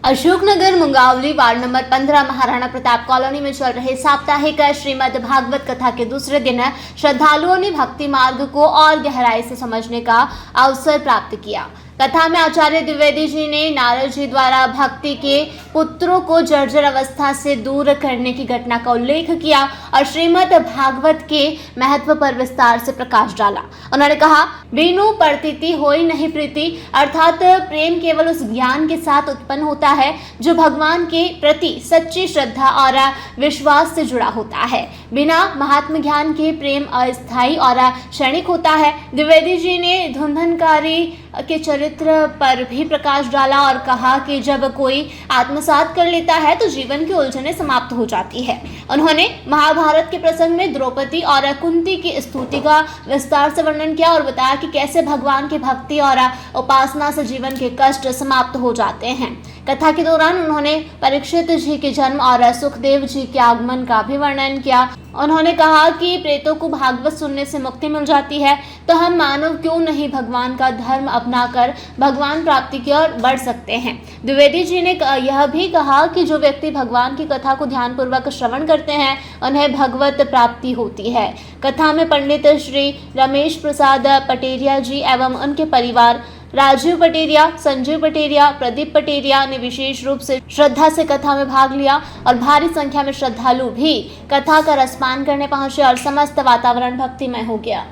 Ashoknagar Mungaoli ward number 15 Maharana Pratap colony में चल रहे साप्ताहिक श्रीमद् भागवत कथा के दूसरे दिन श्रद्धालुओं ने भक्ति मार्ग को और गहराई से समझने का अवसर प्राप्त किया। कथा में आचार्य द्विवेदी जी ने नारद जी द्वारा भक्ति के पुत्रों को जर्जर अवस्था से दूर करने की घटना का उल्लेख किया और श्रीमद् भागवत के महत्व पर विस्तार से प्रकाश डाला। उन्होंने कहा, बिनु प्रतीति होई नहीं प्रीति, अर्थात प्रेम केवल उस ज्ञान के साथ उत्पन्न होता है जो भगवान के प्रति सच्ची श्रद्धा और विश्वास से जुड़ा होता है। बिना महात्म ज्ञान के प्रेम अस्थायी और क्षणिक होता है। द्विवेदी जी ने धुंधनकारी के चरित्र पर भी प्रकाश डाला और कहा कि जब कोई आत्मसात कर लेता है तो जीवन की उलझनें समाप्त हो जाती है। उन्होंने महाभारत के प्रसंग में द्रौपदी और कुंती की स्तुति का विस्तार से वर्णन किया और बताया कि कैसे भगवान की भक्ति और उपासना से जीवन के कष्ट समाप्त हो जाते हैं। कथा के दौरान उन्होंने परीक्षित जी के जन्म और सुखदेव जी के आगमन का भी वर्णन किया। उन्होंने कहा कि प्रेतों को भागवत सुनने से मुक्ति मिल जाती है, तो हम मानव क्यों नहीं भगवान का धर्म अपनाकर भगवान प्राप्ति की ओर बढ़ सकते हैं। द्विवेदी जी ने यह भी कहा कि जो व्यक्ति भगवान की कथा को ध्यानपूर्वक श्रवण करते हैं उन्हें भगवत प्राप्ति होती है। कथा में पंडित श्री रमेश प्रसाद पटेरिया जी एवं उनके परिवार राजीव पटेरिया, संजीव पटेरिया, प्रदीप पटेरिया ने विशेष रूप से श्रद्धा से कथा में भाग लिया और भारी संख्या में श्रद्धालु भी कथा का रसपान करने पहुंचे और समस्त वातावरण भक्तिमय हो गया।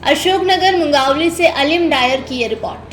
अशोकनगर मुंगावली से अलीम डायर की ये रिपोर्ट।